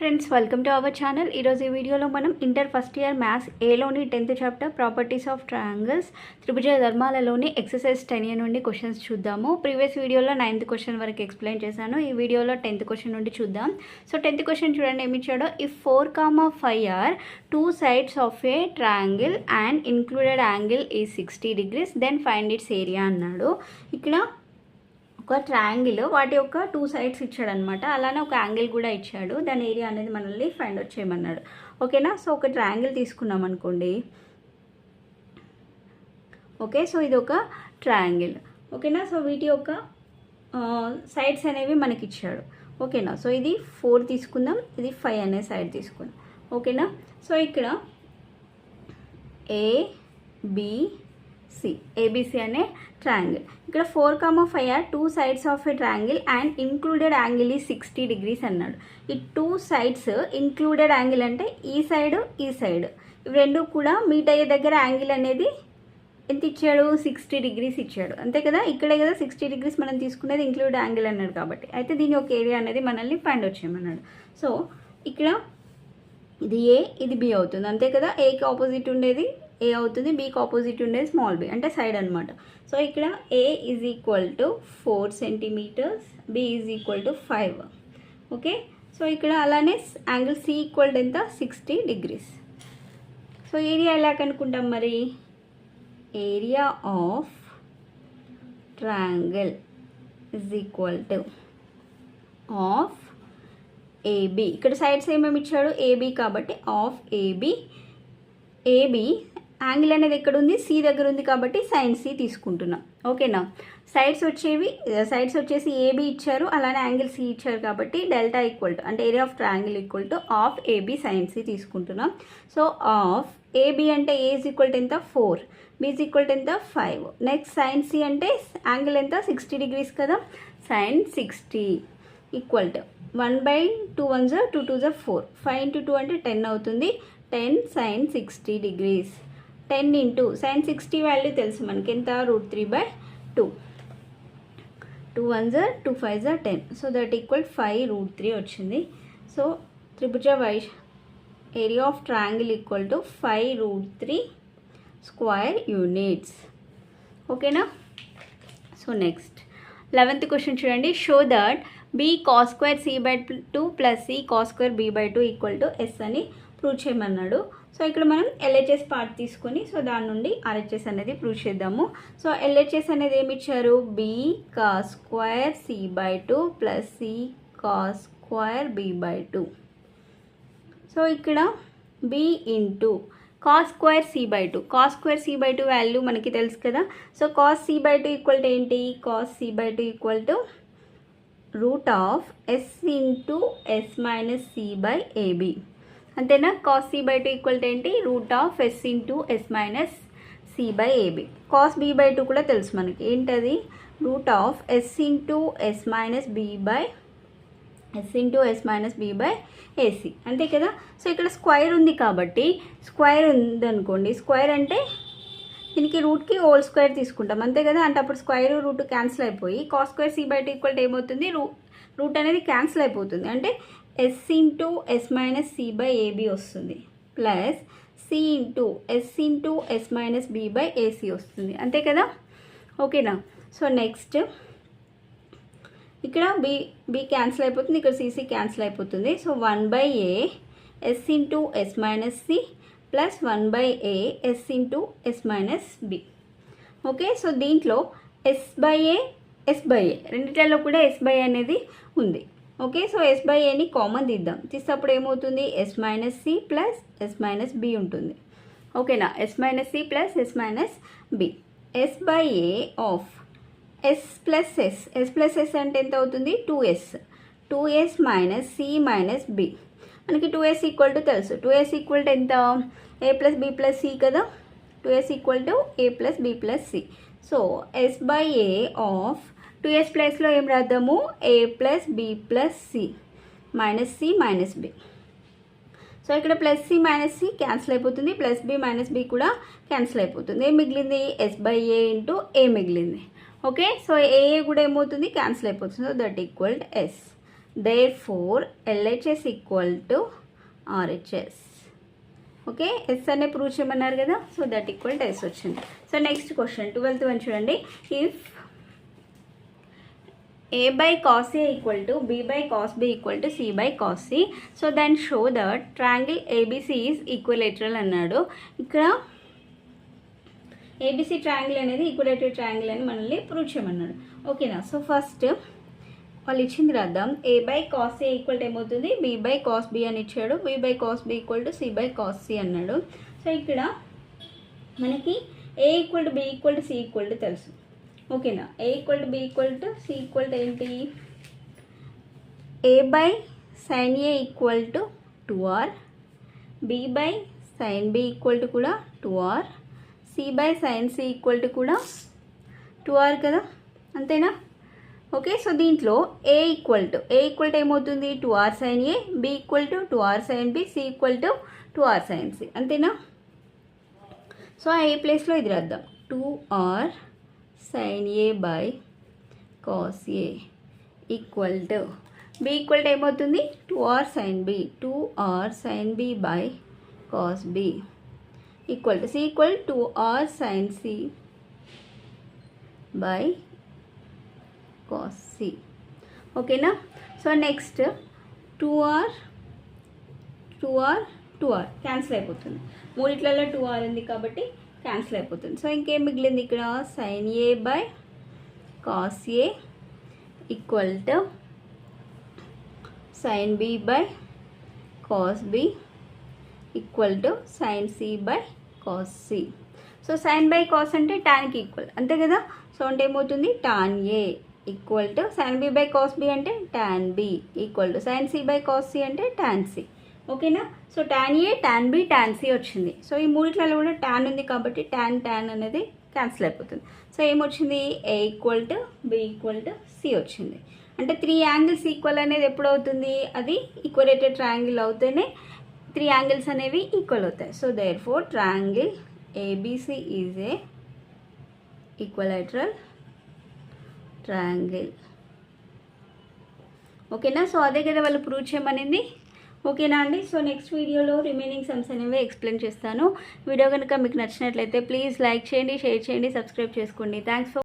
Friends welcome to our channel. ఈరోజు ఈ వీడియోలో మనం ఇంటర్ ఫస్ట్ ఇయర్ మ్యాథ్స్ ఏలోని 10th chapter properties of triangles త్రిభుజ ధర్మాలలోని ఎక్సర్సైజ్ 10 నుండి క్వశ్చన్స్ చూద్దాము. ప్రీవియస్ వీడియోలో 9th క్వశ్చన్ వరకు ఎక్స్ప్లెయిన్ చేశాను. ఈ వీడియోలో 10th క్వశ్చన్ నుండి చూద్దాం. సో 10th క్వశ్చన్ చూడండి ఏమి ఇచ్చాడో. If 4, 5 are two sides of a triangle and included angle is 60 degrees then find its area అన్నాడు. ఇక్కడ ఒక ట్రయాంగిల్ వాటి యొక్క 2 సైడ్స్ ఇచ్చాడు అనమాట. అలానే ఒక యాంగిల్ కూడా ఇచ్చాడు. దాని ఏరియా అనేది మనల్ని ఫైండ్ అవుట్ చేయమన్నాడు. ఓకేనా. సో ఒక ట్రయాంగిల్ తీసుకున్నాం అనుకోండి. ఓకే, సో ఇది ఒక ట్రయాంగిల్. ఓకేనా. సో వీటి యొక్క సైడ్స్ అనేవి మనకి ఇచ్చాడు. ఓకేనా. సో ఇది 4 తీసుకుందాం, ఇది 5 అనే సైడ్ తీసుకుందాం. ఓకేనా. సో ఇక్కడ ఏబిసి అనే ట్రయాంగిల్. ఇక్కడ 4, 5 are two sides of a triangle and included angle is 60 degrees అన్నాడు. ఈ 2 sides included angle అంటే ఈ సైడ్ ఈ సైడ్ ఇవి రెండు కూడా మీట్ అయ్యే దగ్గర యాంగిల్ అనేది ఎంత ఇచ్చాడు? 60 degrees ఇచ్చాడు. అంతే కదా. ఇక్కడే కదా 60 degrees మనం తీసుకునేది ఇంక్లూడ్ యాంగిల్ అన్నాడు కాబట్టి. అయితే దీని ఒక ఏరియా అనేది మనల్ని ఫైండ్ అవుట్ చేయమన్నాడు. సో ఇక్కడ ఇది ఏ, ఇది బి అవుతుంది. అంతే కదా. ఏకి ఆపోజిట్ ఉండేది ఏ అవుతుంది, బీకి ఆపోజిట్ ఉండేది స్మాల్ బి అంటే సైడ్ అనమాట. సో ఇక్కడ A is equal to 4 centimeters, B is equal to 5. Okay. So ఇక్కడ అలానే యాంగిల్ సి ఈక్వల్ టు ఎంత? 60 degrees. సో ఏరియా ఎలా కనుక్కుంటాం మరి? Area of triangle is equal to half AB. ఇక్కడ సైడ్స్ ఏమేమి ఇచ్చాడు? ఏబి కాబట్టి ఆఫ్ ఏబి. ఏబి యాంగిల్ అనేది ఎక్కడ ఉంది? సి దగ్గర ఉంది కాబట్టి సైన్ సి తీసుకుంటున్నాం. ఓకేనా. సైడ్స్ వచ్చేసి ఏబి ఇచ్చారు, అలానే యాంగిల్ సి ఇచ్చారు కాబట్టి డెల్టా ఈక్వల్ టు అంటే area of triangle equal to half AB sine C తీసుకుంటున్నాం. సో ఆఫ్ ఏబి అంటే ఏ ఈజ్ ఈక్వల్ టు ఎంత? 4, బి ఈజ్ ఈక్వల్ టు ఎంత? 5. నెక్స్ట్ సైన్ సి అంటే యాంగిల్ ఎంత? 60 degrees కదా. Sign 60 equal to 1/2 1s 2 2s 4, 5 into 2 అంటే 10 అవుతుంది. 10 sin 60 degrees. 10 into sin 60 value తెలుసు మనకి ఎంత? √3/2. 2 1s 2 5s 10. So that equal 5√3 వచ్చింది. సో త్రిభుజ area of triangle equal to 5√3 square units. ఓకేనా. సో నెక్స్ట్ 11th క్వశ్చన్ చూడండి. Show that b cos square c/2 plus c cos square b/2 ఈక్వల్ టు s అని ప్రూవ్ చేయమన్నాడు. సో ఇక్కడ మనం ఎల్హెచ్ఎస్ పార్ట్ తీసుకొని సో దాని నుండి ఆర్హెచ్ఎస్ అనేది ప్రూవ్ చేద్దాము. సో ఎల్హెచ్ఎస్ అనేది ఏమి ఇచ్చారు? b cos square c/2 plus c cos square b/2. So ఇక్కడ b into cos square c/2. cos square c/2 value మనకి తెలుసు కదా. So cos c/2 equal to ఏంటి? cos c/2 equal to root of S into S minus C by AB. అంతేనా. cos c/2 equal to ఏంటి? Root of S into S minus C by AB. cos b/2 కూడా తెలుసు మనకి. ఏంటది? Root of S into S minus B by AC. అంతే కదా. So ఇక్కడ square ఉంది కాబట్టి స్క్వైర్ ఉందనుకోండి. స్క్వైర్ అంటే దీనికి రూట్కి హోల్ స్క్వేర్ తీసుకుంటాం. అంతే కదా. అంటే అప్పుడు స్క్వేర్ రూట్ క్యాన్సిల్ అయిపోయి cos square c/2 ఈక్వల్ టు ఏమవుతుంది? రూట్ అనేది క్యాన్సిల్ అయిపోతుంది. అంటే S into S minus C by AB వస్తుంది plus C into S minus B by AC వస్తుంది. అంతే కదా. ఓకేనా. సో నెక్స్ట్ ఇక్కడ బి క్యాన్సిల్ అయిపోతుంది, ఇక్కడ సిసి క్యాన్సిల్ అయిపోతుంది. So 1/a S into S minus C plus 1/a S into S minus B. Okay. So దీంట్లో ఎస్/a రెండిట్లలో కూడా ఎస్/a అనేది ఉంది. ఓకే. సో ఎస్/aని కామన్ తీద్దాం. తీసేటప్పుడు ఏమవుతుంది? S minus C plus S minus B ఉంటుంది. ఓకేనా. S minus C plus S minus B. ఎస్/a ఆఫ్ ఎస్ ప్లస్ ఎస్ అంటే ఎంత అవుతుంది? 2s minus C minus B. మనకి 2s ఈక్వల్ టు తెలుసు. 2s ఈక్వల్ టు ఎంత? a plus B plus C కదా. 2s equal to a plus B plus C. So s/a of 2s ప్లస్లో ఏం రాద్దాము? a plus B plus C minus B. So ఇక్కడ plus C minus C cancel అయిపోతుంది, plus B minus B కూడా cancel అయిపోతుంది. ఏం మిగిలింది? s/a ఇంటూ a మిగిలింది. ఓకే. సో ఏ కూడా ఏమవుతుంది? క్యాన్సిల్ అయిపోతుంది. So that equal to S. therefore LHS equal to RHS. Okay, S అనే ప్రూవ్ చేయమన్నారు కదా, so that equal to S వచ్చింది. So next question 12th one చూడండి. If A by cos A equal to B by cos B equal to C by cos C, so then show that triangle ABC is equilateral అన్నాడు. ఇక్కడ ABC triangle అనేది equilateral triangle అని మనల్ని prove చేయమన్నాడు. ఓకేనా, so first వాళ్ళు ఇచ్చింది రాద్దాం. A by cos A equal టు ఏమవుతుంది, B by cos B అని ఇచ్చాడు. B by cos B equal to C by cos C అన్నాడు. సో ఇక్కడ మనకి A equal to B equal to C equal to తెలుసు. ఓకేనా, A equal to B equal to C equal to ఏంటి, A by sine A equal to 2R, B by sine B equal to కూడా 2R, C by sine C equal to కూడా 2R కదా, అంతేనా. Okay, so దీంట్లో A equal టు ఏమవుతుంది 2R sign A, B equal to 2R sine B, C equal to 2R sine C, అంతేనా. So ఆ A ప్లేస్లో ఇది రాద్దాం, 2R sin A by cos A equal to B equal టు ఏమవుతుంది 2R sin B, 2R sin B by cos B equal to C equal 2R sin C by cos C. ఓకేనా, so next 2R cancel అయిపోతుంది, మూడిట్లలో 2R ఉంది కాబట్టి cancel అయిపోతుంది. So ఇంకేం మిగిలింది ఇక్కడ, sine A by cos A equal to sine B by cos B equal to sine C by cos C. So sine by cos అంటే టాన్కి ఈక్వల్, అంతే కదా. సో అంటే ఏమవుతుంది, tan A equal to sine B by cos B అంటే tan B equal to sine C by cos C అంటే tan C. ఓకేనా, so tan A, tan B, tan C వచ్చింది. సో ఈ మూడిట్లలో కూడా టాన్ ఉంది కాబట్టి టాన్ అనేది క్యాన్సిల్ అయిపోతుంది. సో ఏమొచ్చింది, A equal to B equal to C వచ్చింది. అంటే 3 యాంగిల్స్ ఈక్వల్ అనేది ఎప్పుడు అవుతుంది, అది ఈక్వలేటెడ్ ట్రయాంగిల్ అవుతేనే 3 యాంగిల్స్ అనేవి ఈక్వల్ అవుతాయి. So therefore triangle ABC is a equilateral triangle. ఓకేనా, సో అదే కదా వాళ్ళు ప్రూవ్ చేయమనింది. ఓకేనా అండి, సో నెక్స్ట్ వీడియోలో రిమైనింగ్ సమ్స్ అనేవి ఎక్స్ప్లెయిన్ చేస్తాను. వీడియో కనుక మీకు నచ్చినట్లయితే ప్లీజ్ లైక్ చేయండి, షేర్ చేయండి, సబ్స్క్రైబ్ చేసుకోండి. Thanks for